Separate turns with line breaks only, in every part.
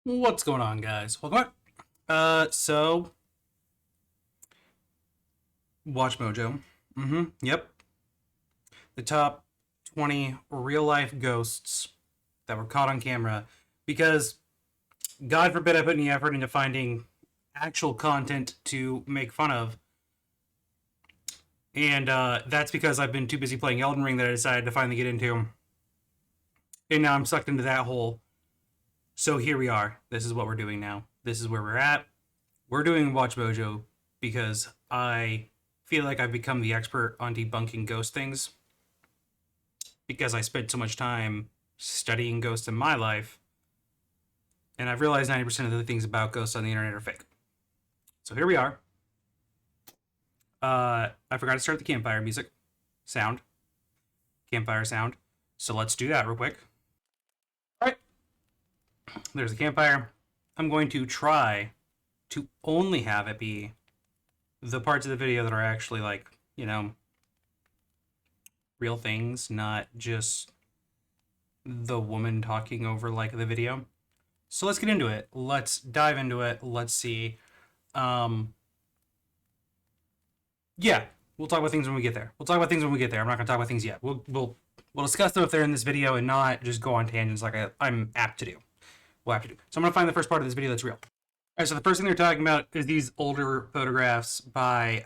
What's going on, guys? Welcome back. So watch Mojo. Yep. The top 20 real life ghosts that were caught on camera. Because God forbid I put any effort into finding actual content to make fun of. And that's because I've been too busy playing Elden Ring that I decided to finally get into. And now I'm sucked into that hole. So here we are. This is what we're doing now. This is where we're at. We're doing Watch Mojo because I feel like I've become the expert on debunking ghost things because I spent so much time studying ghosts in my life, and I've realized 90% of the things about ghosts on the internet are fake. So here we are. I forgot to start the campfire music sound, campfire sound. So let's do that real quick. All right, there's the campfire. I'm going to try to only have it be the parts of the video that are actually like, real things, not just the woman talking over like the video. So let's get into it. Let's dive into it. Let's see. Yeah, we'll talk about things when we get there. I'm not going to talk about things yet. We'll discuss them if they're in this video and not just go on tangents like I'm apt to do. We'll have to do. So I'm going to find the first part of this video that's real. All right, so the first thing they're talking about is these older photographs by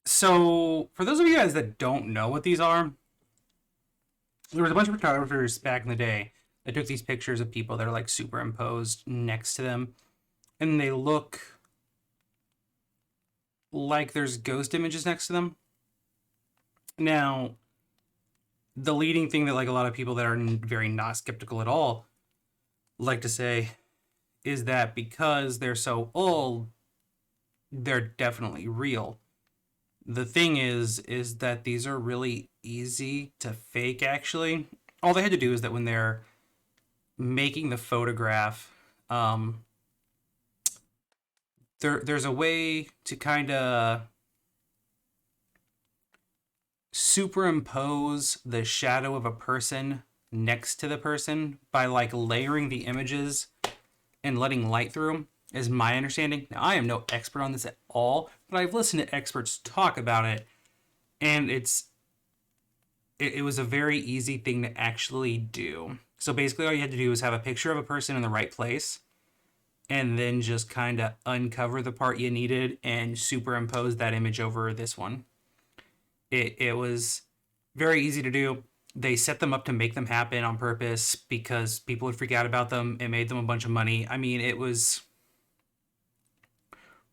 So, for those of you guys that don't know what these are, there was a bunch of photographers back in the day that took these pictures of people that are like superimposed next to them, and they look like there's ghost images next to them. Now, the leading thing that like a lot of people that are very not skeptical at all like to say is that because they're so old, they're definitely real. The thing is that these are really easy to fake, actually. All they had to do is that when they're making the photograph, there's a way to kind of superimpose the shadow of a person next to the person by like layering the images and letting light through them, is my understanding. Now, I am no expert on this at all, but I've listened to experts talk about it, and it was a very easy thing to actually do. So basically, all you had to do was have a picture of a person in the right place, and then just kind of uncover the part you needed and superimpose that image over this one. It was very easy to do. They set them up to make them happen on purpose because people would freak out about them. It made them a bunch of money. I mean, it was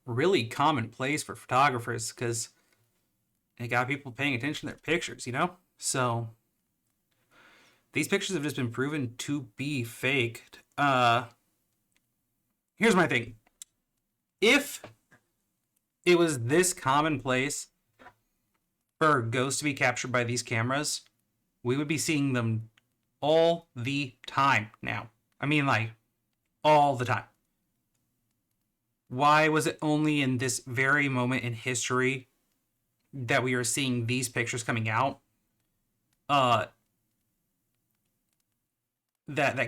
really commonplace for photographers because it got people paying attention to their pictures, So these pictures have just been proven to be faked. Here's my thing. If it was this commonplace for ghosts to be captured by these cameras, we would be seeing them all the time now. I mean, like, all the time. Why was it only in this very moment in history that we are seeing these pictures coming out? That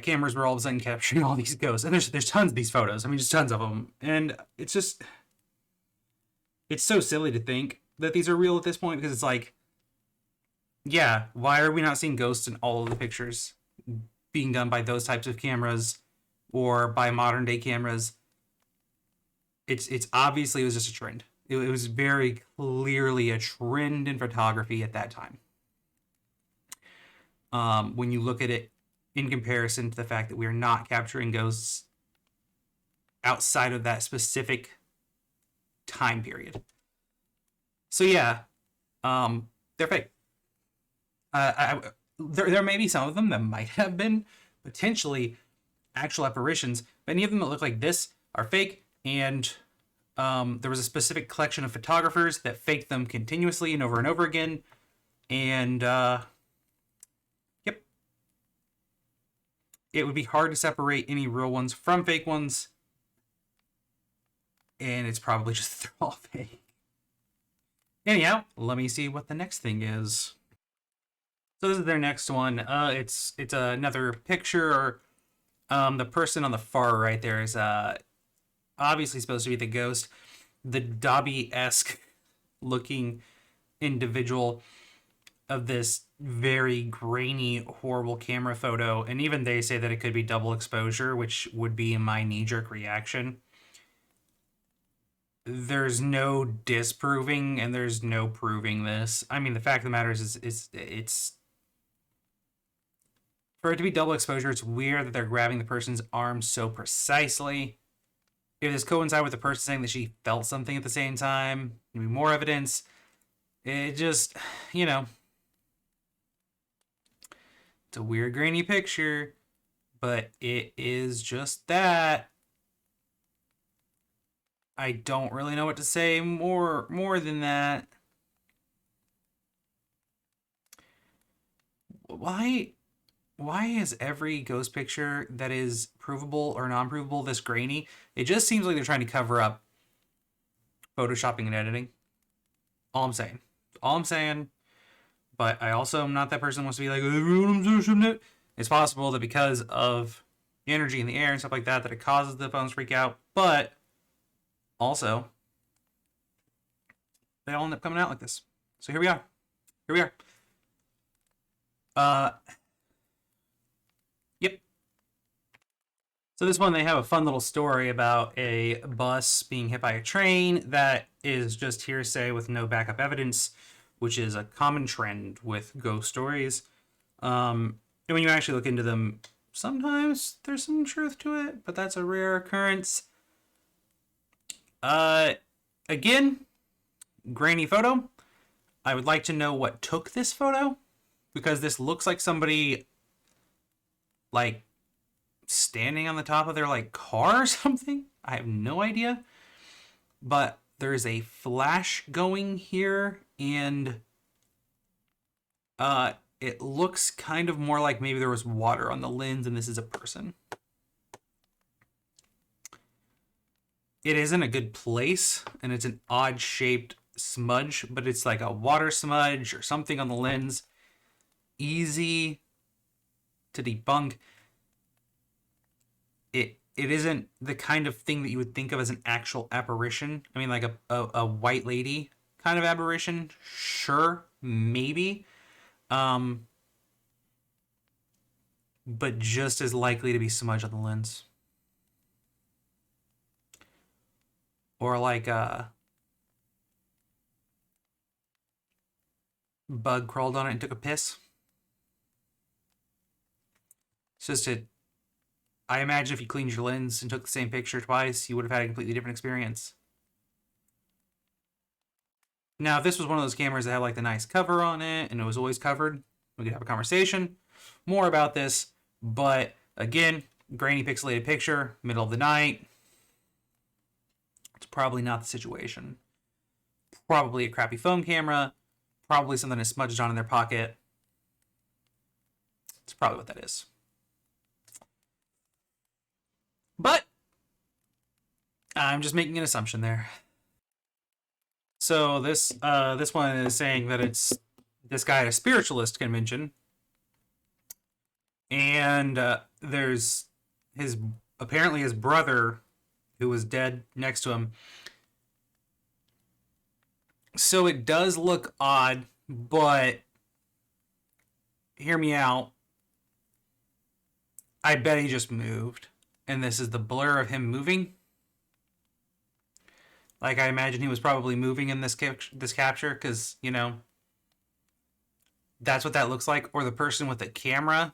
cameras were all of a sudden capturing all these ghosts, and there's tons of these photos. I mean, just tons of them, and it's so silly to think that these are real at this point because it's like, yeah, why are we not seeing ghosts in all of the pictures being done by those types of cameras or by modern day cameras? It's obviously it was just a trend. It was very clearly a trend in photography at that time. When you look at it in comparison to the fact that we are not capturing ghosts outside of that specific time period. So yeah, they're fake. There may be some of them that might have been potentially actual apparitions, but any of them that look like this are fake. And there was a specific collection of photographers that faked them continuously and over again. And yep, it would be hard to separate any real ones from fake ones. And it's probably just they're all fake. Anyhow, let me see what the next thing is. So this is their next one. It's another picture. The person on the far right there is obviously supposed to be the ghost. The Dobby-esque looking individual of this very grainy, horrible camera photo. And even they say that it could be double exposure, which would be my knee-jerk reaction. There's no disproving and there's no proving this. I mean, the fact of the matter is it's for it to be double exposure. It's weird that they're grabbing the person's arm so precisely. If this coincides with the person saying that she felt something at the same time, maybe more evidence. It just, you know, it's a weird grainy picture, but it is just that. I don't really know what to say more than that. Why is every ghost picture that is provable or non-provable this grainy? It just seems like they're trying to cover up photoshopping and editing. All I'm saying. All I'm saying. But I also am not that person who wants to be like, it's possible that because of energy in the air and stuff like that, that it causes the phones to freak out. But also, they all end up coming out like this. So here we are. Here we are. Yep. So this one, they have a fun little story about a bus being hit by a train that is just hearsay with no backup evidence, which is a common trend with ghost stories. And when you actually look into them, sometimes there's some truth to it, but that's a rare occurrence. Again, grainy photo. I would like to know what took this photo, because this looks like somebody like standing on the top of their like car or something. I have no idea. But there's a flash going here, and it looks kind of more like maybe there was water on the lens and this is a person. It isn't a good place, and it's an odd shaped smudge, but it's like a water smudge or something on the lens. Easy to debunk. It isn't the kind of thing that you would think of as an actual apparition. I mean, like a white lady kind of apparition. Sure, maybe. But just as likely to be smudge on the lens. Or like a bug crawled on it and took a piss. It's just I imagine if you cleaned your lens and took the same picture twice, you would have had a completely different experience. Now, if this was one of those cameras that had like the nice cover on it and it was always covered, we could have a conversation more about this. But again, grainy pixelated picture, middle of the night. It's probably not the situation. Probably a crappy phone camera. Probably something that's smudged on in their pocket. It's probably what that is. But I'm just making an assumption there. So this one is saying that it's this guy at a spiritualist convention, and there's apparently his brother who was dead next to him. So it does look odd, but hear me out. I bet he just moved, and this is the blur of him moving. Like, I imagine he was probably moving in this capture, because, you know, that's what that looks like. Or the person with the camera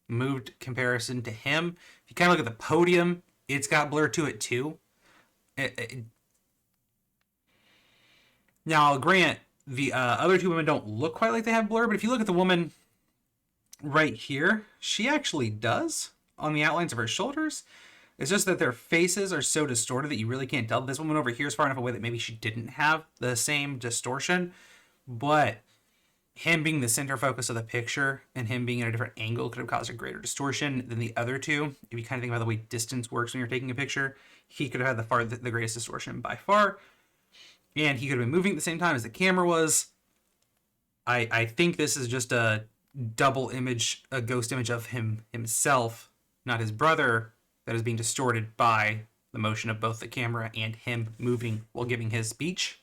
moved comparison to him. If you kind of look at the podium, it's got blur to it too. Now, I'll grant the other two women don't look quite like they have blur, but if you look at the woman right here, she actually does on the outlines of her shoulders. It's just that their faces are so distorted that you really can't tell. This woman over here is far enough away that maybe she didn't have the same distortion, but him being the center focus of the picture and him being at a different angle could have caused a greater distortion than the other two. If you kind of think about the way distance works when you're taking a picture, he could have had the greatest distortion by far, and he could have been moving at the same time as the camera was. I think this is just a double image, a ghost image of himself, not his brother, that is being distorted by the motion of both the camera and him moving while giving his speech.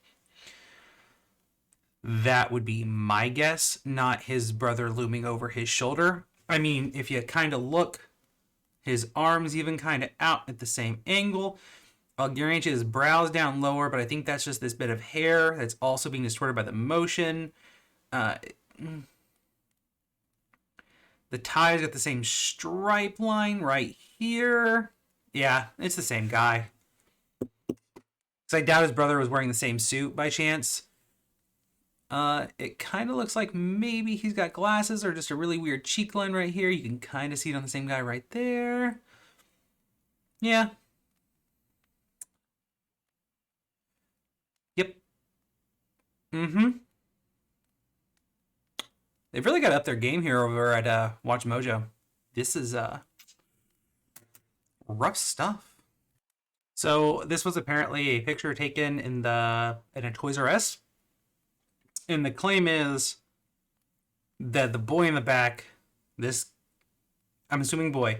That would be my guess, not his brother looming over his shoulder. I mean, if you kind of look, his arms even kind of out at the same angle. I'll guarantee his brow's down lower, but I think that's just this bit of hair that's also being distorted by the motion. The tie's got the same stripe line right here. Yeah, it's the same guy. So I doubt his brother was wearing the same suit by chance. It kind of looks like maybe he's got glasses or just a really weird cheek line right here. You can kind of see it on the same guy right there. Yeah. Yep. Mm-hmm. They've really got up their game here over at Watch Mojo. This is rough stuff. So this was apparently a picture taken in a Toys R Us. And the claim is that the boy in the back, this, I'm assuming boy,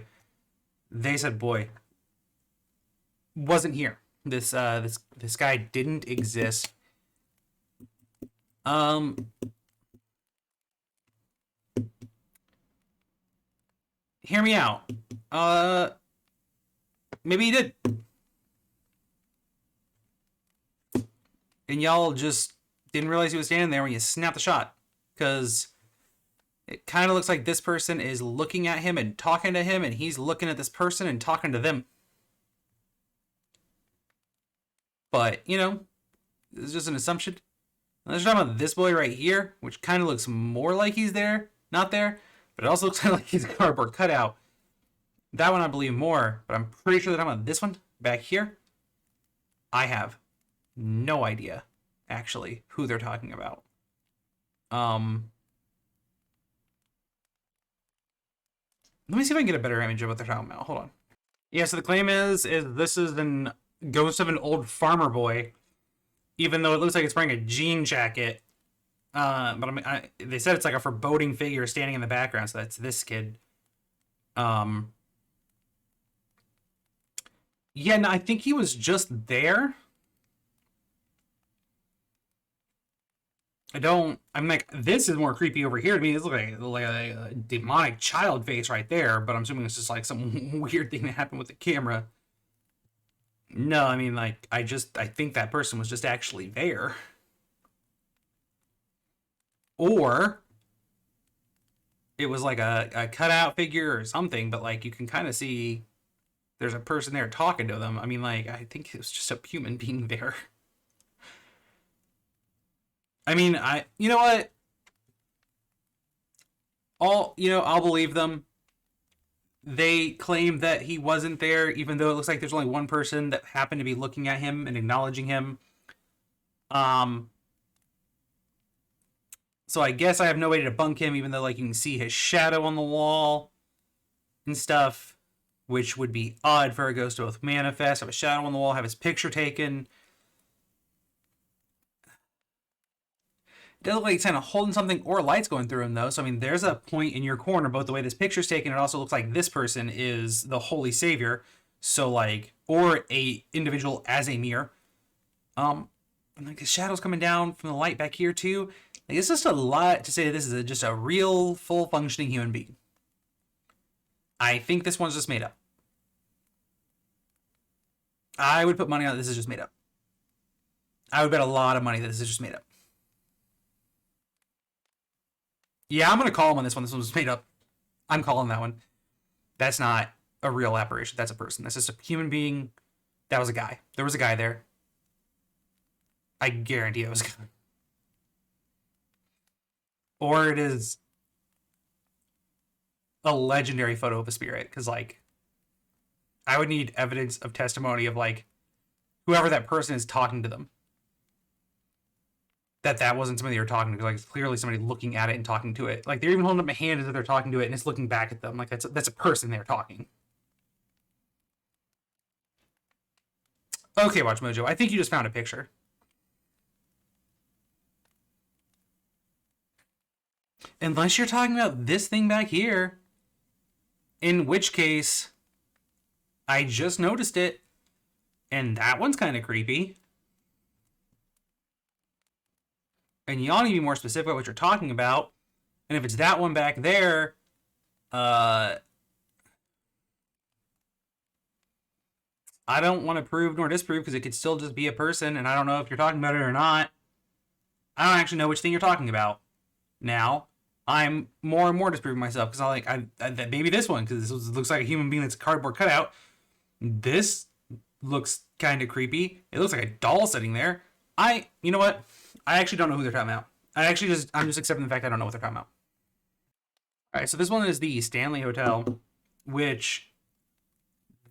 they said boy, wasn't here. This guy didn't exist. Hear me out. Maybe he did. And y'all just didn't realize he was standing there when you snapped the shot. Because it kind of looks like this person is looking at him and talking to him, and he's looking at this person and talking to them. But, you know, this is just an assumption. Let's talk about this boy right here, which kind of looks more like he's there, not there. But it also looks kind of like he's a cardboard cutout. That one I believe more, but I'm pretty sure they're talking about this one back here. I have no idea, actually, who they're talking about. Let me see if I can get a better image of what they're talking about. Hold on. Yeah, so the claim is this is an ghost of an old farmer boy, even though it looks like it's wearing a jean jacket. But they said it's like a foreboding figure standing in the background, so that's this kid. Yeah, no, I think he was just there. I'm like, this is more creepy over here to me. It's like a demonic child face right there, but I'm assuming it's just like some weird thing that happened with the camera. No, I mean, like, I think that person was just actually there. Or it was like a cutout figure or something, but like you can kind of see there's a person there talking to them. I mean, like, I think it was just a human being there. I mean, you know what? I'll believe them. They claim that he wasn't there, even though it looks like there's only one person that happened to be looking at him and acknowledging him. So I guess I have no way to debunk him, even though, like, you can see his shadow on the wall and stuff, which would be odd for a ghost to both manifest, have a shadow on the wall, have his picture taken. It doesn't look like he's kind of holding something or lights going through him, though. So, I mean, there's a point in your corner, both the way this picture's taken, it also looks like this person is the Holy Savior. So, like, or a individual as a mirror. And, like, the shadow's coming down from the light back here, too. Like, it's just a lot to say that this is just a real, full-functioning human being. I think this one's just made up. I would put money on this is just made up. I would bet a lot of money that this is just made up. Yeah, I'm going to call him on this one. This one was made up. I'm calling that one. That's not a real apparition. That's a person. That's just a human being. That was a guy. There was a guy there. I guarantee it was a guy. Or it is a legendary photo of a spirit. Because, like, I would need evidence of testimony of, like, whoever that person is talking to them. That wasn't somebody they were talking to. Like, it's clearly somebody looking at it and talking to it. Like, they're even holding up a hand as if they're talking to it, and it's looking back at them. Like, that's a person they're talking. Okay, Watch Mojo. I think you just found a picture. Unless you're talking about this thing back here, in which case I just noticed it, and that one's kind of creepy. And you ought to be more specific about what you're talking about. And if it's that one back there, I don't want to prove nor disprove because it could still just be a person, and I don't know if you're talking about it or not. I don't actually know which thing you're talking about. Now, I'm more and more disproving myself because maybe this one because this looks like a human being that's a cardboard cutout. This looks kind of creepy. It looks like a doll sitting there. You know what? I actually don't know who they're talking about. I'm just accepting the fact I don't know what they're talking about. All right, so this one is the Stanley Hotel, which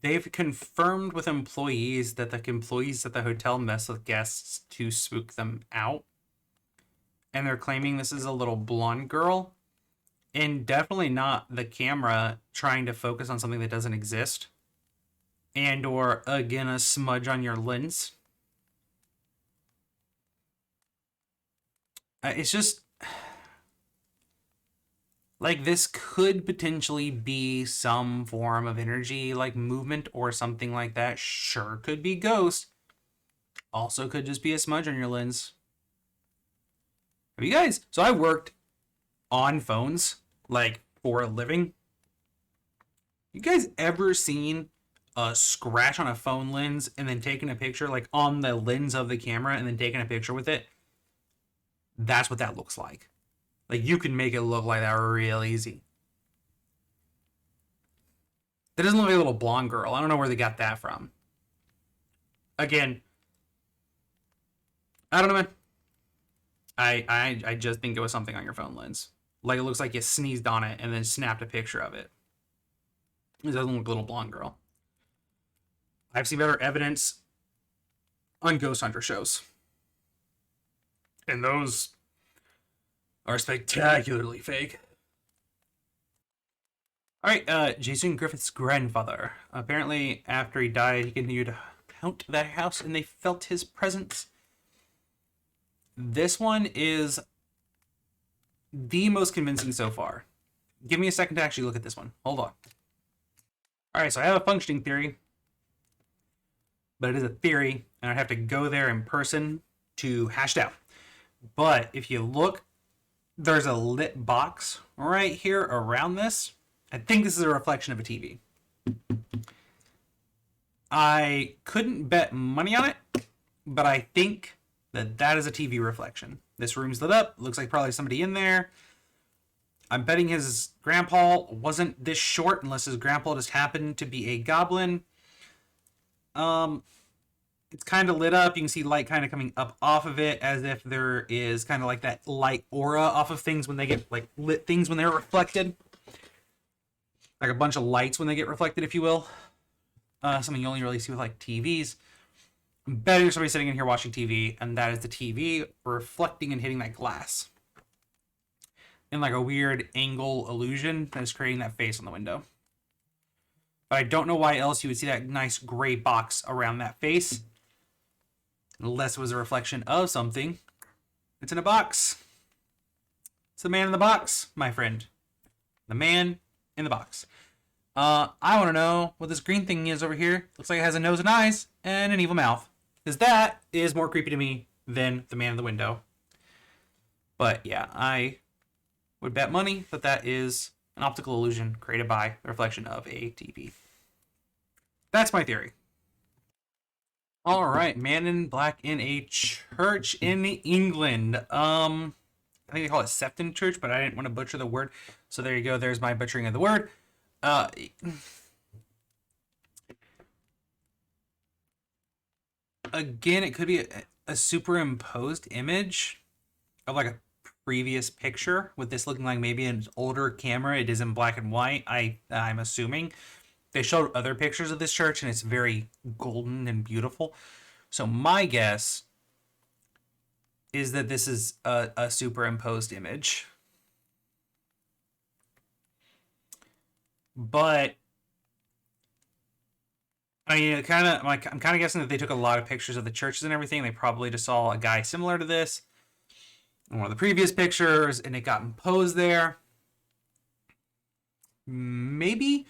they've confirmed with employees that the employees at the hotel mess with guests to spook them out. And they're claiming this is a little blonde girl. And definitely not the camera trying to focus on something that doesn't exist. And or, again, a smudge on your lens. It's just... like, this could potentially be some form of energy, like movement or something like that. Sure, could be ghost. Also could just be a smudge on your lens. Have you guys... so I worked on phones, like, for a living. You guys ever seen a scratch on a phone lens and then taking a picture, like, on the lens of the camera and then taking a picture with it? That's what that looks like. Like, you can make it look like that real easy. That doesn't look like a little blonde girl. I don't know where they got that from. Again, I don't know, man. I just think it was something on your phone lens. Like, it looks like you sneezed on it and then snapped a picture of it. It doesn't look like a little blonde girl. I've seen better evidence on ghost hunter shows. And those are spectacularly fake. Alright, Jason Griffith's grandfather. Apparently, after he died, he continued to haunt that house and they felt his presence. This one is the most convincing so far. Give me a second to actually look at this one. Hold on. Alright, so I have a functioning theory. But it is a theory, and I'd have to go there in person to hash it out. But if you look, there's a lit box right here around this. I think this is a reflection of a TV. I couldn't bet money on it, but I think that is a TV reflection. This room's lit up. Looks like probably somebody in there. I'm betting his grandpa wasn't this short unless his grandpa just happened to be a goblin. It's kind of lit up. You can see light kind of coming up off of it as if there is kind of like that light aura off of things when they get like lit things when they're reflected. Like a bunch of lights when they get reflected, if you will. Something you only really see with like TVs. I'm betting there's somebody sitting in here watching TV, and that is the TV reflecting and hitting that glass. In like a weird angle illusion that is creating that face on the window. But I don't know why else you would see that nice gray box around that face. Unless it was a reflection of something. It's in a box. It's the man in the box, my friend. The man in the box. I want to know what this green thing is over here. Looks like it has a nose and eyes and an evil mouth. Because that is more creepy to me than the man in the window. But yeah, I would bet money that that is an optical illusion created by the reflection of a TV. That's my theory. All right, man in black in a church in England. I think they call it Sefton Church, but I didn't want to butcher the word. So there you go. There's my butchering of the word. Again, it could be a superimposed image of like a previous picture with this looking like maybe an older camera. It is in black and white. I'm assuming. They showed other pictures of this church, and it's very golden and beautiful. So my guess is that this is a superimposed image. But I mean, I'm kind of guessing that they took a lot of pictures of the churches and everything. They probably just saw a guy similar to this. in one of the previous pictures and it got imposed there. Maybe.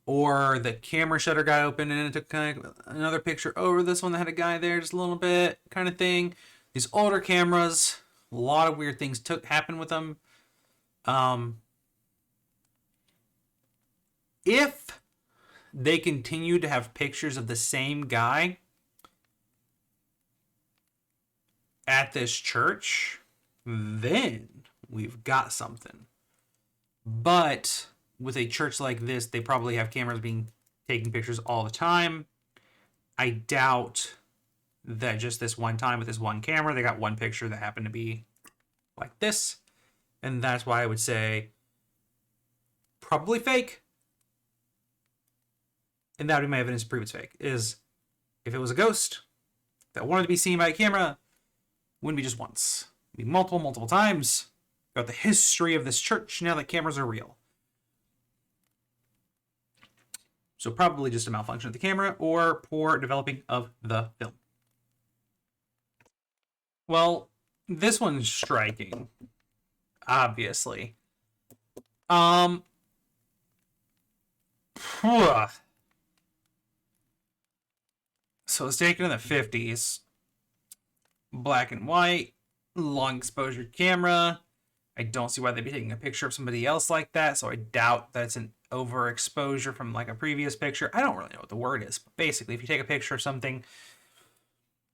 Or the camera shutter got open and it took kind of another picture over this one that had a guy there just a little bit, kind of thing. These older cameras, a lot of weird things happen with them. If they continue to have pictures of the same guy at this church, then we've got something. But with a church like this, they probably have cameras taking pictures all the time. I doubt that just this one time with this one camera, they got one picture that happened to be like this. And that's why I would say probably fake. And that would be my evidence to prove it's fake. Is if it was a ghost that wanted to be seen by a camera, wouldn't be just once. It'd be multiple times throughout the history of this church now that cameras are real. So probably just a malfunction of the camera or poor developing of the film. Well, this one's striking, obviously. So it's taken in the 50s. Black and white, long exposure camera. I don't see why they'd be taking a picture of somebody else like that, so I doubt that's an overexposure from like a previous picture. I don't really know what the word is, but basically if you take a picture of something,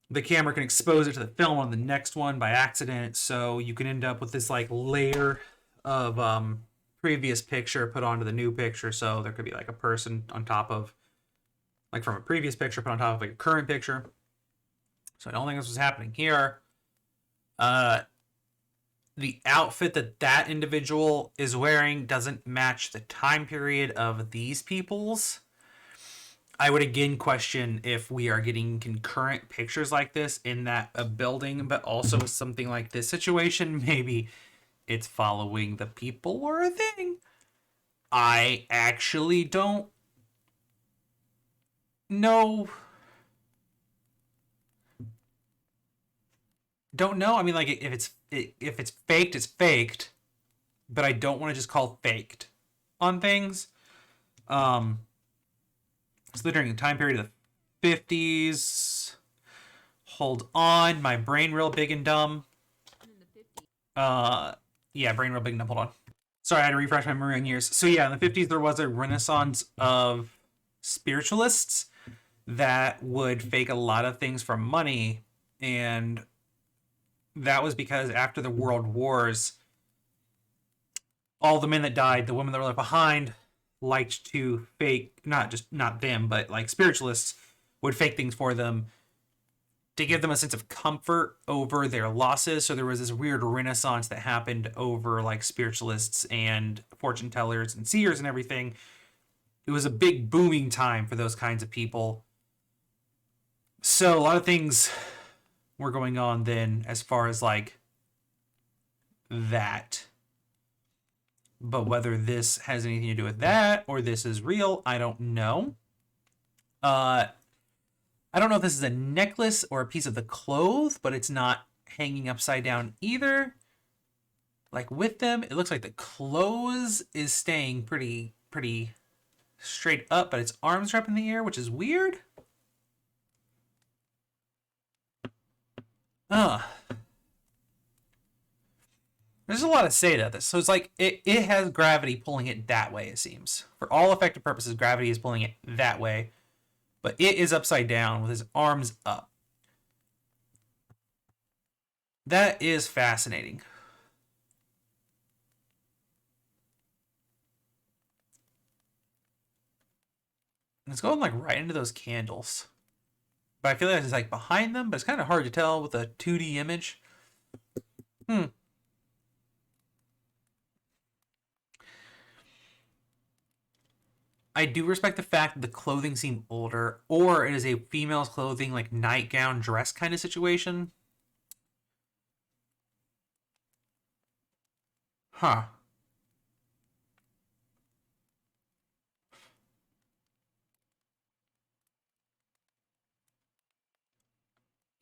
the camera can expose it to the film on the next one by accident, so you can end up with this like layer of previous picture put onto the new picture. So there could be like a person on top of, like from a previous picture put on top of like a current picture. So I don't think this was happening here. The outfit that individual is wearing doesn't match the time period of these people's. I would again question if we are getting concurrent pictures like this in a building, but also with something like this situation, maybe it's following the people or a thing. I actually don't know. Don't know. I mean, like if it's faked, it's faked. But I don't want to just call faked on things. So during the time period of the 50s. Hold on, my brain real big and dumb. Yeah, brain real big and dumb. Hold on. Sorry, I had to refresh my memory on years. So yeah, in the 50s there was a renaissance of spiritualists that would fake a lot of things for money, and that was because after the world wars, all the men that died, the women that were left behind, liked to fake, not them, but like spiritualists would fake things for them to give them a sense of comfort over their losses. So there was this weird renaissance that happened over like spiritualists and fortune tellers and seers and everything. It was a big booming time for those kinds of people. So a lot of things were going on then as far as like that. But whether this has anything to do with that or this is real, I don't know. I don't know if this is a necklace or a piece of the clothes, but it's not hanging upside down either. Like with them, it looks like the clothes is staying pretty straight up, but its arms are up in the air, which is weird. There's a lot to say to this. So it's like it has gravity pulling it that way, it seems. For all effective purposes, gravity is pulling it that way. But it is upside down with his arms up. That is fascinating. And it's going like right into those candles. But I feel like it's like behind them, but it's kind of hard to tell with a 2D image. I do respect the fact that the clothing seemed older, or it is a female's clothing, like nightgown dress kind of situation. Huh.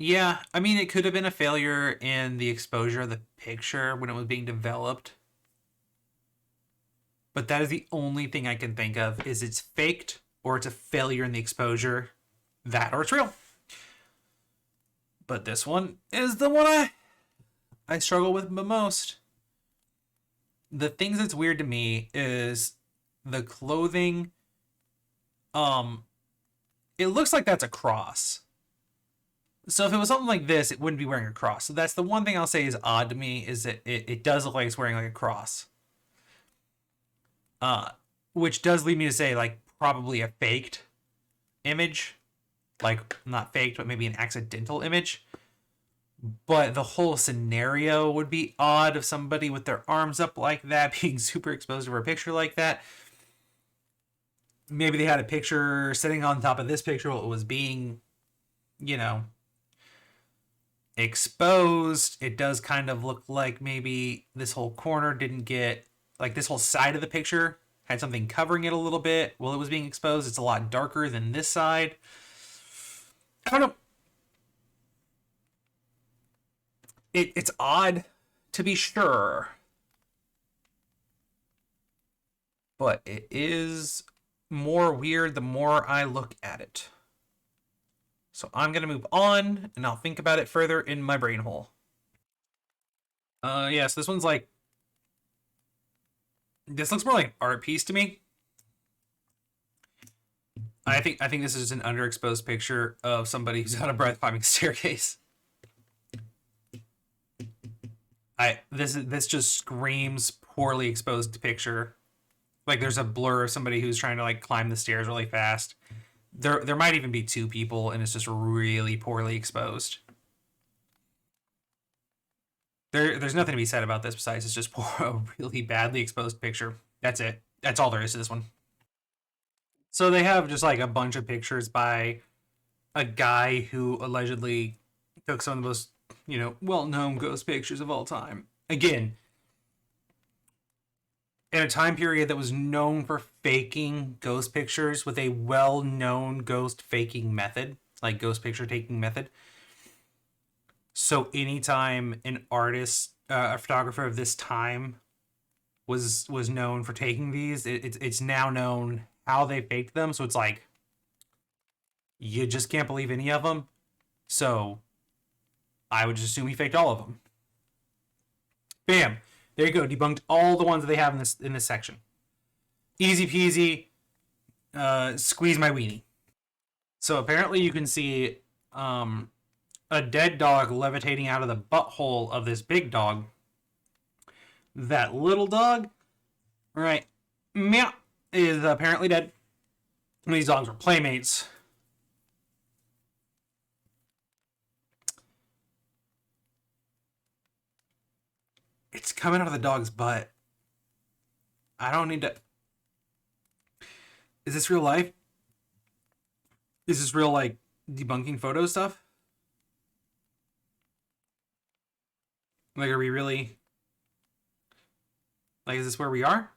Yeah, I mean, it could have been a failure in the exposure of the picture when it was being developed. But that is the only thing I can think of is it's faked or it's a failure in the exposure. That or it's real. But this one is the one I struggle with the most. The things that's weird to me is the clothing. Um, it looks like that's a cross. So if it was something like this, it wouldn't be wearing a cross. So that's the one thing I'll say is odd to me is that it does look like it's wearing like a cross. Uh, which does lead me to say like probably a faked image, like not faked, but maybe an accidental image. But the whole scenario would be odd of somebody with their arms up like that being super exposed over a picture like that. Maybe they had a picture sitting on top of this picture while it was being, you know, exposed. It does kind of look like maybe this whole corner didn't get, like this whole side of the picture had something covering it a little bit while it was being exposed. It's a lot darker than this side. I don't know. It's odd to be sure, but it is more weird the more I look at it. So I'm gonna move on and I'll think about it further in my brain hole. Yes, this one's like, this looks more like an art piece to me. I think this is an underexposed picture of somebody who's on a breath climbing staircase. This just screams poorly exposed picture. Like there's a blur of somebody who's trying to like climb the stairs really fast. There might even be two people and it's just really poorly exposed. There's nothing to be said about this besides it's just a really badly exposed picture. That's it. That's all there is to this one. So they have just like a bunch of pictures by a guy who allegedly took some of the most, well-known ghost pictures of all time. Again, in a time period that was known for faking ghost pictures with a well-known ghost faking method, like ghost picture taking method. So anytime an artist, a photographer of this time was known for taking these, it's now known how they faked them. So it's like you just can't believe any of them. So I would just assume he faked all of them. Bam. There you go. Debunked all the ones that they have in this section. Easy peasy. Squeeze my weenie. So apparently you can see a dead dog levitating out of the butthole of this big dog. That little dog, right, meow, is apparently dead. These dogs were playmates. It's coming out of the dog's butt. I don't need to. Is this real life? Is this real, like, debunking photo stuff? Like, are we really. Like, is this where we are?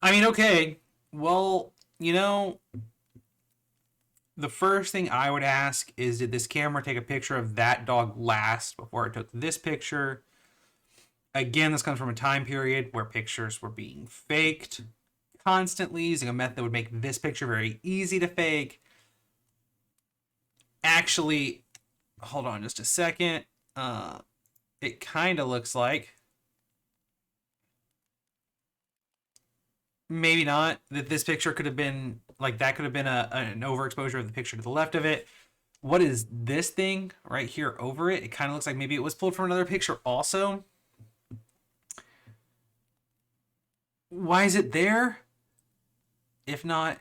I mean, okay. Well, the first thing I would ask is, did this camera take a picture of that dog last before it took this picture? Again, this comes from a time period where pictures were being faked constantly using a method that would make this picture very easy to fake. Actually, hold on just a second. It kind of looks like, maybe not, that this picture could have been, like, that could have been an overexposure of the picture to the left of it. What is this thing right here over it? It kind of looks like maybe it was pulled from another picture also. Why is it there? If not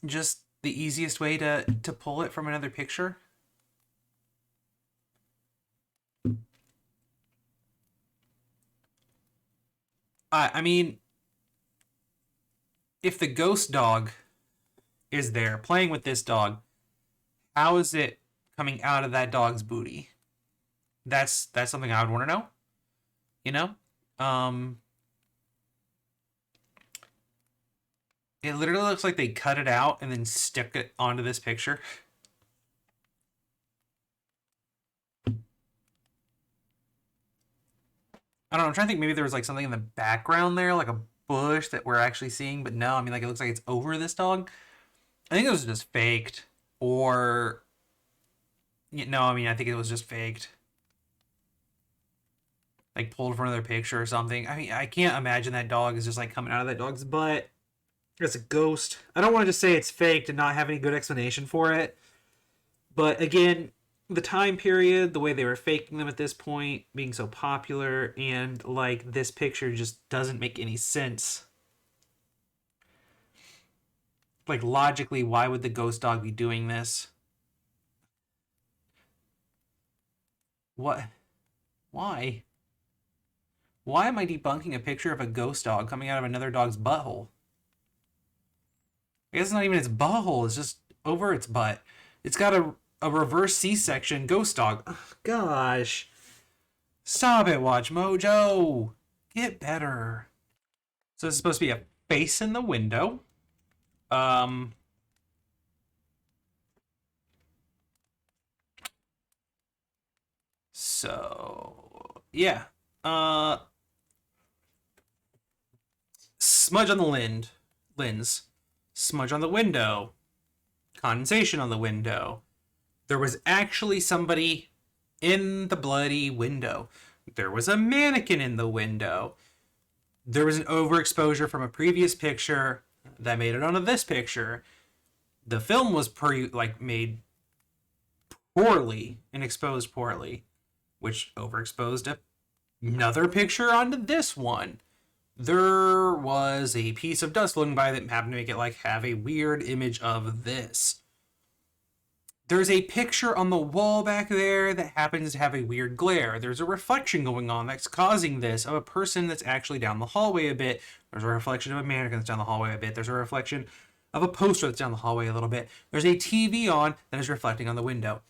just the easiest way to pull it from another picture? I mean, if the ghost dog is there playing with this dog, how is it coming out of that dog's booty? That's something I would want to know. You know? It literally looks like they cut it out and then stick it onto this picture. I don't know, I'm trying to think maybe there was like something in the background there, like a bush that we're actually seeing, but no, I mean, like, it looks like it's over this dog. I think it was just faked, or no, I mean, I think it was just faked, like pulled from another picture or something. I mean, I can't imagine that dog is just like coming out of that dog's butt. It's a ghost. I don't want to just say it's faked and not have any good explanation for it, but again, the time period, the way they were faking them at this point, being so popular, and like this picture just doesn't make any sense. Like, logically, why would the ghost dog be doing this? What? Why? Why am I debunking a picture of a ghost dog coming out of another dog's butthole? I guess it's not even its butthole, it's just over its butt. It's got a reverse C-section ghost dog. Ugh, gosh. Stop it, Watch Mojo. Get better. So this is supposed to be a face in the window. So yeah. Smudge on the lens. Smudge on the window. Condensation on the window. There was actually somebody in the bloody window. There was a mannequin in the window. There was an overexposure from a previous picture that made it onto this picture. The film was made poorly and exposed poorly, which overexposed another picture onto this one. There was a piece of dust floating by that happened to make it like have a weird image of this. There's a picture on the wall back there that happens to have a weird glare. There's a reflection going on that's causing this of a person that's actually down the hallway a bit. There's a reflection of a mannequin that's down the hallway a bit. There's a reflection of a poster that's down the hallway a little bit. There's a TV on that is reflecting on the window.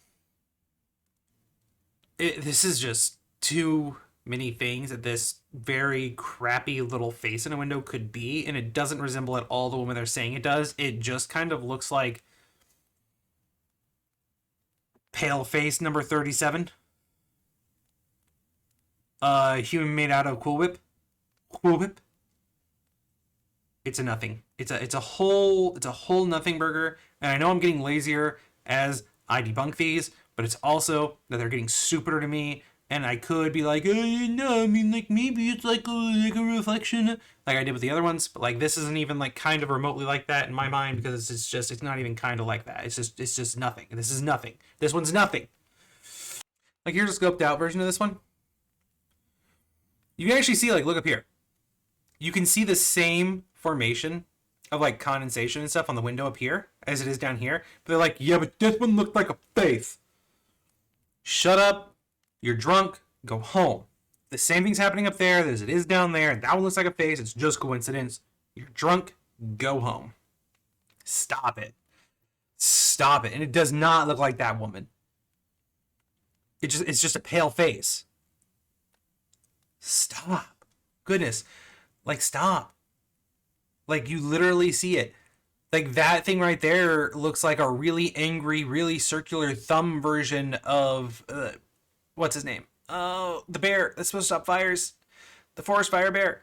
This is just too many things that this very crappy little face in a window could be, and it doesn't resemble at all the woman they're saying it does. It just kind of looks like pale face number 37. Human made out of Cool Whip. Cool Whip. It's a nothing. It's a whole nothing burger. And I know I'm getting lazier as I debunk these, but it's also that they're getting stupider to me. And I could be like, no, I mean, like, maybe it's like a reflection, like I did with the other ones. But like, this isn't even like kind of remotely like that in my mind, because it's not even kind of like that. It's just nothing. This is nothing. This one's nothing. Like, here's a scoped out version of this one. You can actually see, like, look up here. You can see the same formation of like condensation and stuff on the window up here as it is down here. But they're like, yeah, but this one looked like a face. Shut up. You're drunk. Go home. The same thing's happening up there as it is down there. And that one looks like a face. It's just coincidence. You're drunk. Go home. Stop it. Stop it. And it does not look like that woman. It's just a pale face. Stop. Goodness. Like, stop. Like, you literally see it. Like, that thing right there looks like a really angry, really circular thumb version of what's his name? Oh, the bear that's supposed to stop fires. The forest fire bear.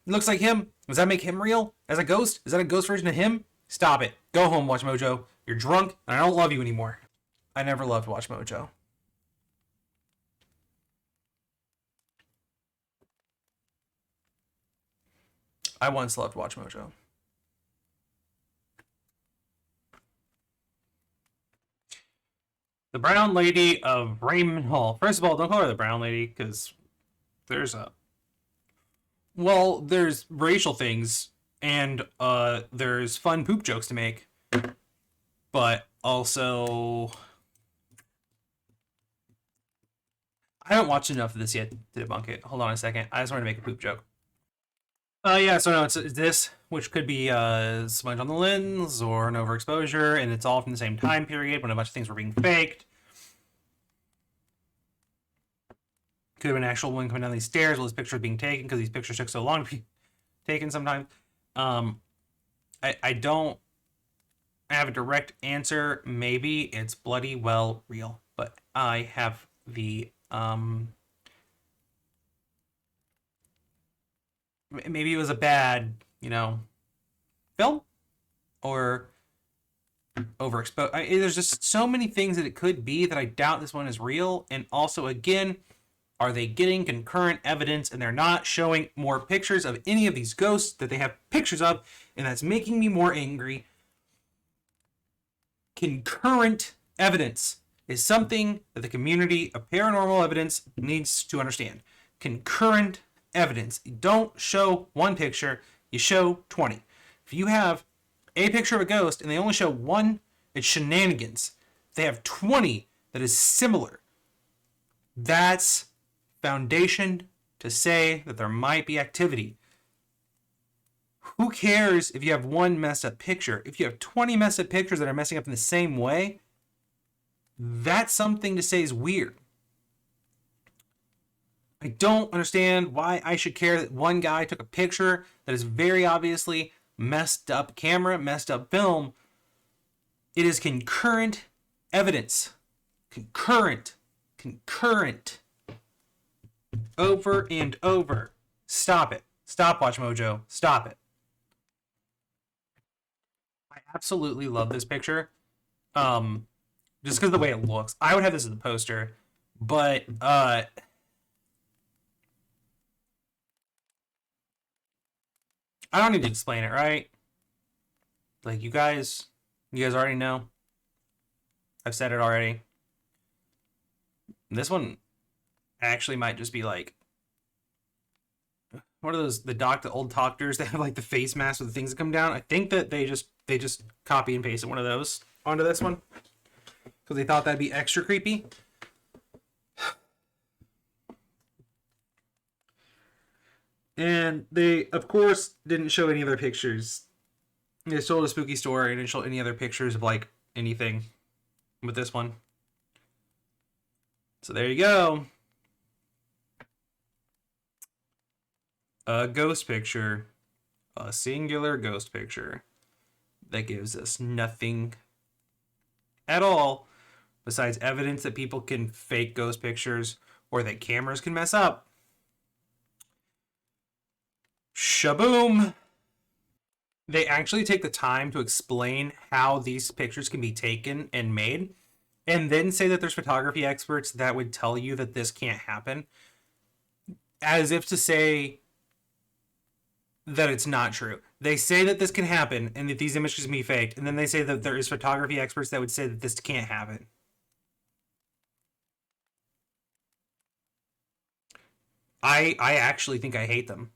Looks like him. Does that make him real? As a ghost? Is that a ghost version of him? Stop it. Go home, Watch Mojo. You're drunk, and I don't love you anymore. I never loved Watch Mojo. I once loved Watch Mojo. The Brown Lady of Raymond Hall. First of all, don't call her the Brown Lady, because there's there's racial things, and there's fun poop jokes to make. But also, I haven't watched enough of this yet to debunk it. Hold on a second. I just wanted to make a poop joke. Yeah, so no, it's this, which could be smudge on the lens or an overexposure, and it's all from the same time period when a bunch of things were being faked. Could have been an actual woman coming down these stairs while this picture was being taken, because these pictures took so long to be taken sometimes. I don't have a direct answer. Maybe it's bloody well real, but I have the maybe it was a bad, film or overexposed. There's just so many things that it could be that I doubt this one is real. And also, again, are they getting concurrent evidence and they're not showing more pictures of any of these ghosts that they have pictures of, and that's making me more angry. Concurrent evidence is something that the community of paranormal evidence needs to understand. Concurrent evidence. You don't show one picture, you show 20. If you have a picture of a ghost and they only show one, it's shenanigans. If they have 20 that is similar, that's foundation to say that there might be activity. Who cares if you have one messed up picture? If you have 20 messed up pictures that are messing up in the same way, that's something to say is weird. I don't understand why I should care that one guy took a picture that is very obviously messed up camera, messed up film. It is concurrent evidence. Concurrent. Over and over. Stop it. Stopwatch Mojo. Stop it. I absolutely love this picture. Just because of the way it looks. I would have this as a poster, but I don't need to explain it, right? Like you guys already know. I've said it already. This one actually might just be like, what are those, the old doctors that have like the face mask with the things that come down? I think that they just copy and pasted one of those onto this one because they thought that'd be extra creepy. And they, of course, didn't show any other pictures. They told a spooky story and didn't show any other pictures of like anything with this one. So there you go. A ghost picture. A singular ghost picture that gives us nothing at all besides evidence that people can fake ghost pictures or that cameras can mess up. Shaboom! They actually take the time to explain how these pictures can be taken and made, and then say that there's photography experts that would tell you that this can't happen, as if to say that it's not true. They say that this can happen and that these images can be faked, and then they say that there is photography experts that would say that this can't happen. I actually think I hate them.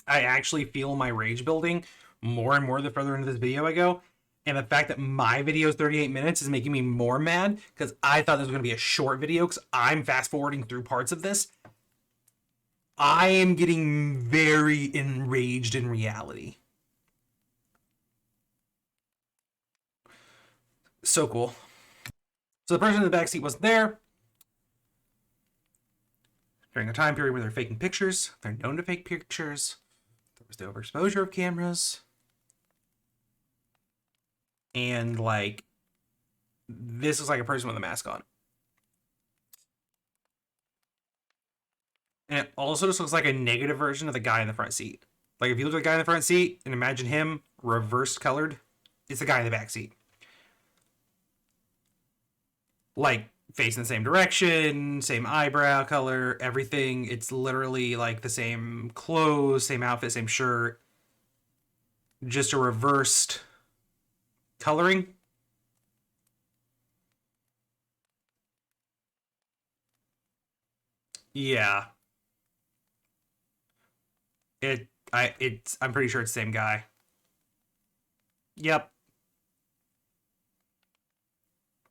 I actually feel my rage building more and more the further into this video I go. And the fact that my video is 38 minutes is making me more mad because I thought this was going to be a short video because I'm fast forwarding through parts of this. I am getting very enraged in reality. So cool. So the person in the backseat wasn't there. During a time period where they're faking pictures, they're known to fake pictures. There was the overexposure of cameras. And like, this is like a person with a mask on. And it also just looks like a negative version of the guy in the front seat. Like if you look at the guy in the front seat and imagine him reverse colored, it's the guy in the back seat. Like facing the same direction, same eyebrow color, everything. It's literally like the same clothes, same outfit, same shirt. Just a reversed coloring. Yeah. I'm pretty sure it's the same guy. Yep.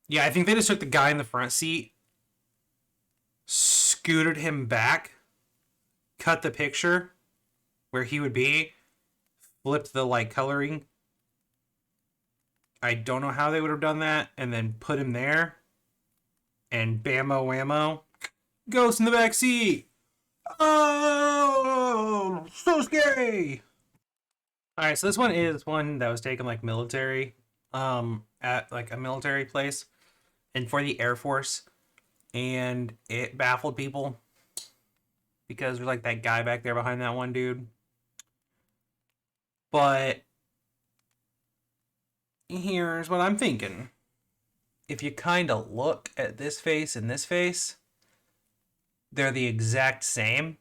Yeah, I think they just took the guy in the front seat, scooted him back, cut the picture where he would be, flipped the like coloring. I don't know how they would have done that, and then put him there, and bammo whammo, ghost in the back seat. Oh, so scary. All right, so this one is one that was taken like military, at like a military place, and for the Air Force, and it baffled people because there's like that guy back there behind that one dude. But here's what I'm thinking. If you kind of look at this face and this face, they're the exact same.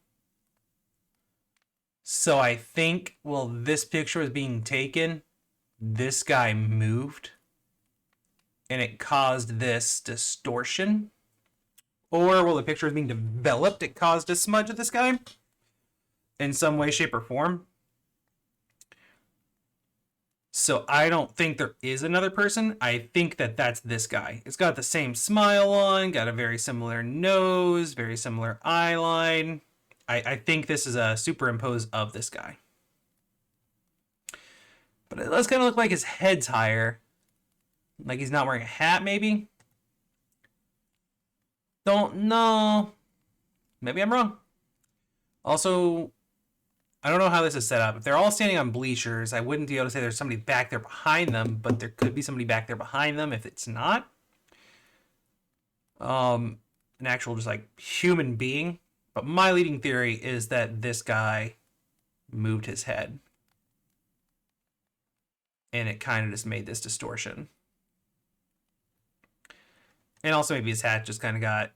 So I think, well, this picture was being taken, this guy moved, and it caused this distortion. Or while the picture was being developed, it caused a smudge of this guy in some way, shape, or form. So I don't think there is another person. I think that that's this guy. It's got the same smile on, got a very similar nose, very similar eye line. I think this is a superimpose of this guy. But it does kind of look like his head's higher. Like he's not wearing a hat, maybe? Don't know. Maybe I'm wrong. Also, I don't know how this is set up. If they're all standing on bleachers, I wouldn't be able to say there's somebody back there behind them, but there could be somebody back there behind them if it's not. An actual just like human being. But my leading theory is that this guy moved his head. And it kind of just made this distortion. And also maybe his hat just kind of got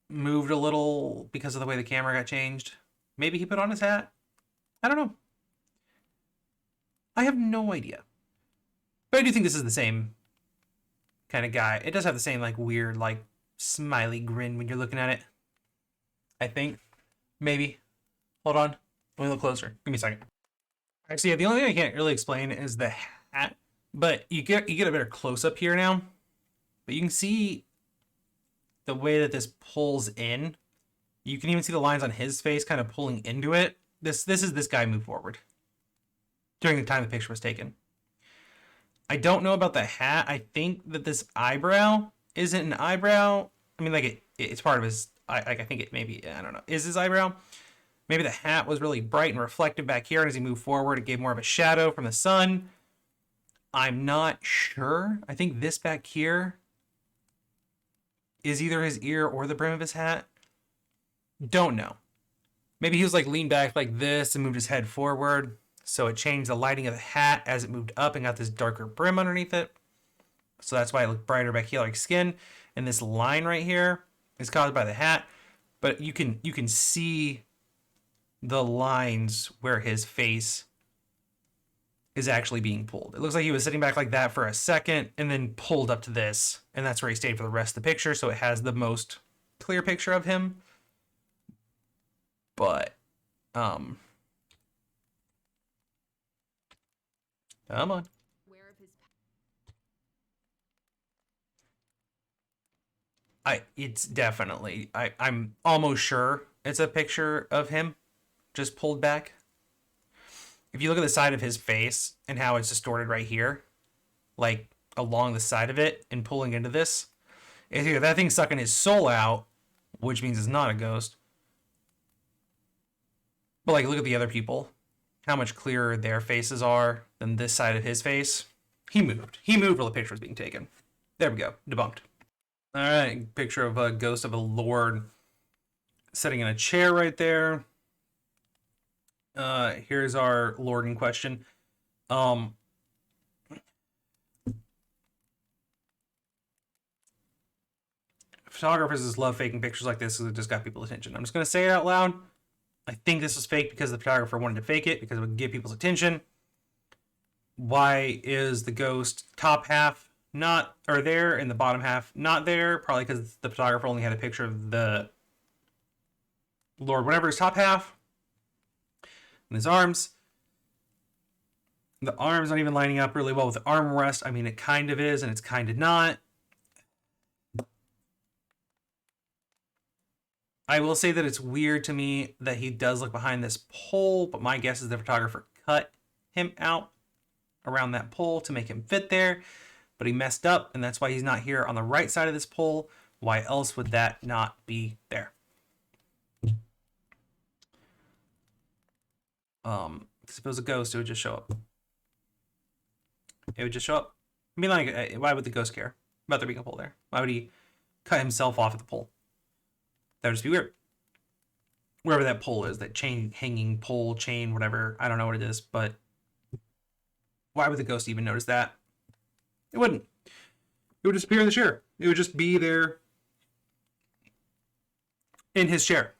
moved a little because of the way the camera got changed. Maybe he put on his hat. I don't know. I have no idea. But I do think this is the same kind of guy. It does have the same like weird like smiley grin when you're looking at it. I think. Maybe. Hold on. Let me look closer. Give me a second. Actually, yeah, the only thing I can't really explain is the hat. But you get a better close-up here now. But you can see the way that this pulls in. You can even see the lines on his face kind of pulling into it. This is this guy move forward during the time the picture was taken. I don't know about the hat. I think that this eyebrow isn't an eyebrow. I mean, like it's part of his. I think it maybe, I don't know, is his eyebrow. Maybe the hat was really bright and reflective back here, and as he moved forward, it gave more of a shadow from the sun. I'm not sure. I think this back here is either his ear or the brim of his hat. Don't know. Maybe he was like leaned back like this and moved his head forward, so it changed the lighting of the hat as it moved up and got this darker brim underneath it. So that's why it looked brighter back here like skin. And this line right here is caused by the hat, but you can see the lines where his face is actually being pulled. It looks like he was sitting back like that for a second and then pulled up to this, and that's where he stayed for the rest of the picture, so it has the most clear picture of him. But come on. It's definitely, I'm almost sure it's a picture of him just pulled back. If you look at the side of his face and how it's distorted right here, like along the side of it and pulling into this, it's either that thing's sucking his soul out, which means it's not a ghost. But like, look at the other people, how much clearer their faces are than this side of his face. He moved while the picture was being taken. There we go, debunked. All right, picture of a ghost of a lord sitting in a chair right there. Here's our lord in question. Photographers just love faking pictures like this because it just got people's attention. I'm just gonna say it out loud. I think this was fake because the photographer wanted to fake it because it would get people's attention. Why is the ghost top half not or there and the bottom half not there? Probably because the photographer only had a picture of the Lord, whatever his top half, and his arms. The arm's not even lining up really well with the armrest. I mean, it kind of is, and it's kind of not. I will say that it's weird to me that he does look behind this pole, but my guess is the photographer cut him out around that pole to make him fit there, but he messed up, and that's why he's not here on the right side of this pole. Why else would that not be there? Because if it was a ghost, it would just show up. It would just show up. I mean, like, why would the ghost care about there being a pole there? Why would he cut himself off at the pole? That would just be weird. Wherever that pole is, that chain, hanging pole, chain, whatever. I don't know what it is, but why would the ghost even notice that? It wouldn't. It would just appear in the chair. It would just be there in his chair.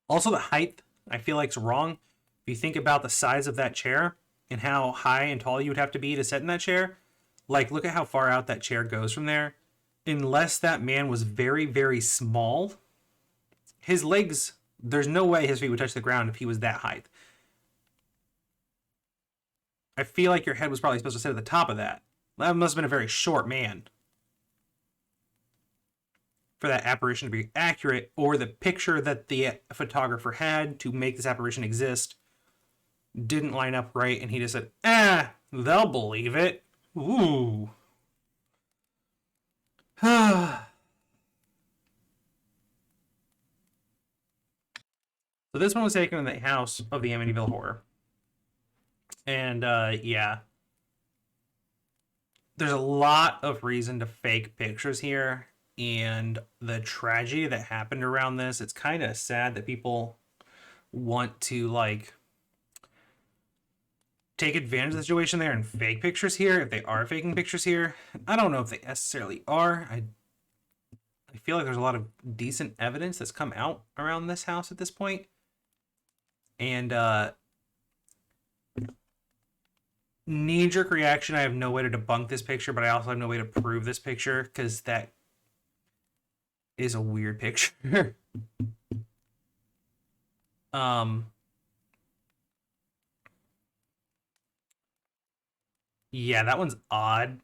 Also, the height, I feel like, is wrong. If you think about the size of that chair and how high and tall you would have to be to sit in that chair, like, look at how far out that chair goes from there. Unless that man was very, very small, his legs, there's no way his feet would touch the ground if he was that height. I feel like your head was probably supposed to sit at the top of that. That must have been a very short man for that apparition to be accurate, or the picture that the photographer had to make this apparition exist didn't line up right, and he just said, they'll believe it. Ooh. So this one was taken in the house of the Amityville Horror. And, yeah. There's a lot of reason to fake pictures here. And the tragedy that happened around this, it's kind of sad that people want to, like, take advantage of the situation there and fake pictures here, if they are faking pictures here. I don't know if they necessarily are. I feel like there's a lot of decent evidence that's come out around this house at this point. And, knee-jerk reaction, I have no way to debunk this picture, but I also have no way to prove this picture, because that is a weird picture. Yeah, that one's odd.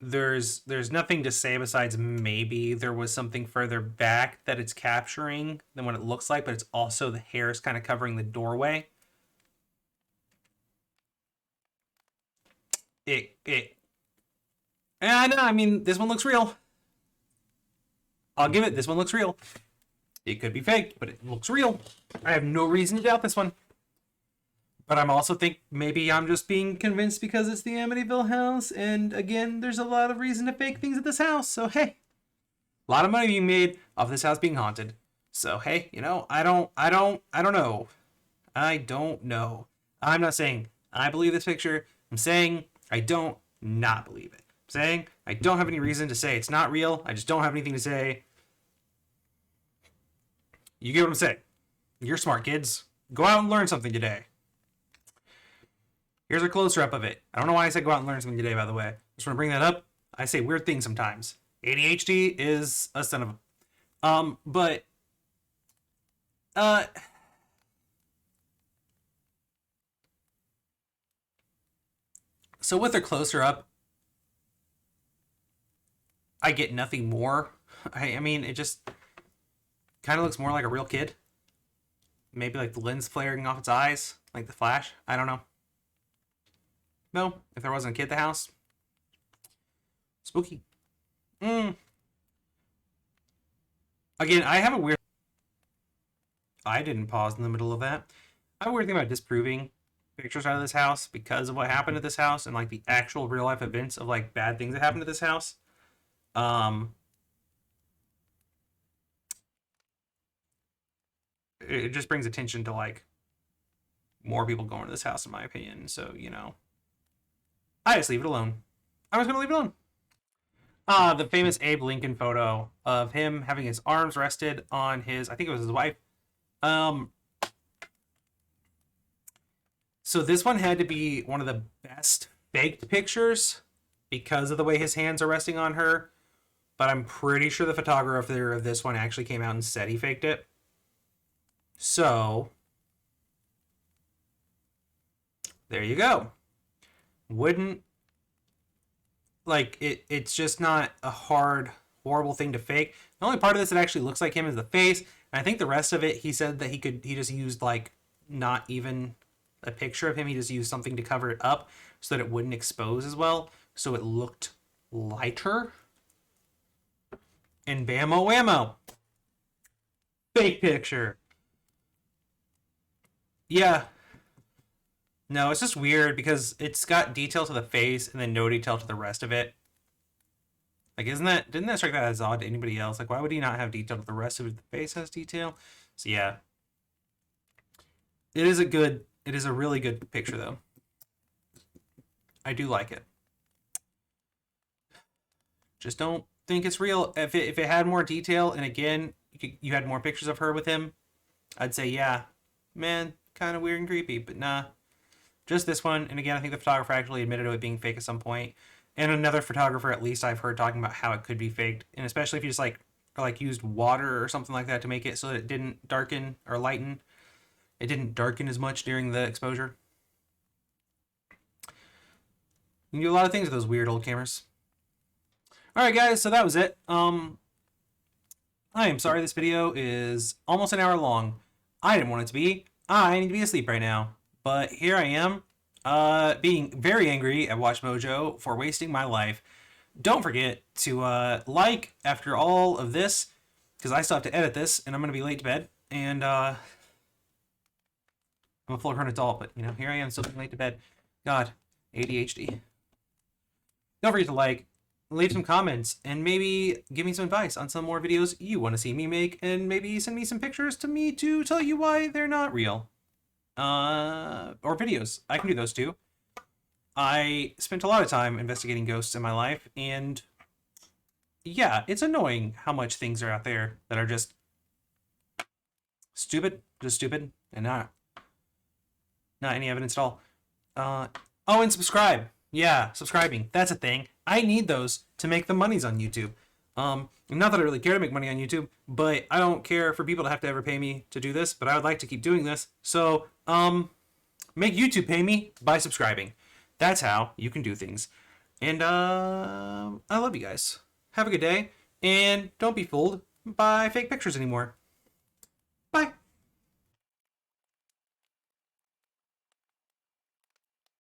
There's nothing to say besides maybe there was something further back that it's capturing than what it looks like, but it's also the hairs kind of covering the doorway. I mean, this one looks real. I'll give it, this one looks real. It could be fake, but it looks real. I have no reason to doubt this one. But I'm also think maybe I'm just being convinced because it's the Amityville house, and again, there's a lot of reason to fake things at this house. So hey, a lot of money being made off this house being haunted. So hey, you know, I don't know. I don't know. I'm not saying I believe this picture. I'm saying I don't not believe it. I'm saying I don't have any reason to say it's not real. I just don't have anything to say. You get what I'm saying? You're smart, kids. Go out and learn something today. Here's a closer up of it. I don't know why I said go out and learn something today, by the way. Just want to bring that up. I say weird things sometimes. ADHD is a son of a... So with their closer up, I get nothing more. I mean, it just kind of looks more like a real kid. Maybe like the lens flaring off its eyes, like the Flash. I don't know. No, if there wasn't a kid at the house. Spooky. Again, I have a weird... I didn't pause in the middle of that. I have a weird thing about disproving pictures out of this house because of what happened at this house and like the actual real life events of like bad things that happened at this house. It just brings attention to like more people going to this house, in my opinion. So, you know, I just leave it alone. I was gonna leave it alone. The famous Abe Lincoln photo of him having his arms rested on his, I think it was his wife. So this one had to be one of the best faked pictures because of the way his hands are resting on her. But I'm pretty sure the photographer of this one actually came out and said he faked it. So, there you go. Wouldn't, like, it's just not a hard, horrible thing to fake. The only part of this that actually looks like him is the face. And I think the rest of it, he said that he just used, like, not even a picture of him. He just used something to cover it up so that it wouldn't expose as well. So it looked lighter. And bammo whammo. Fake picture. Yeah. No, it's just weird because it's got detail to the face and then no detail to the rest of it. Like, didn't that strike that as odd to anybody else? Like, why would he not have detail to the rest of it? The face has detail. So yeah, it is a really good picture though. I do like it. Just don't think it's real. If it had more detail and again you had more pictures of her with him, I'd say yeah, man, kind of weird and creepy. But nah, just this one. And again, I think the photographer actually admitted to it being fake at some point. And another photographer, at least I've heard talking about how it could be faked, and especially if you just like used water or something like that to make it so that it didn't darken or lighten. It didn't darken as much during the exposure. You can do a lot of things with those weird old cameras. All right, guys, so that was it. I am sorry this video is almost an hour long. I didn't want it to be. I need to be asleep right now. But here I am, being very angry at Watch Mojo for wasting my life. Don't forget to like after all of this, because I still have to edit this, and I'm going to be late to bed. And I'm a full-grown adult, but, you know, here I am still being late to bed. God, ADHD. Don't forget to like, leave some comments, and maybe give me some advice on some more videos you want to see me make, and maybe send me some pictures to me to tell you why they're not real. Or videos. I can do those too. I spent a lot of time investigating ghosts in my life, and yeah, it's annoying how much things are out there that are just stupid, and not any evidence at all. Oh, and subscribe. Yeah, subscribing. That's a thing. I need those to make the monies on YouTube. Not that I really care to make money on YouTube, but I don't care for people to have to ever pay me to do this, but I would like to keep doing this. So, make YouTube pay me by subscribing. That's how you can do things. And, I love you guys. Have a good day, and don't be fooled by fake pictures anymore.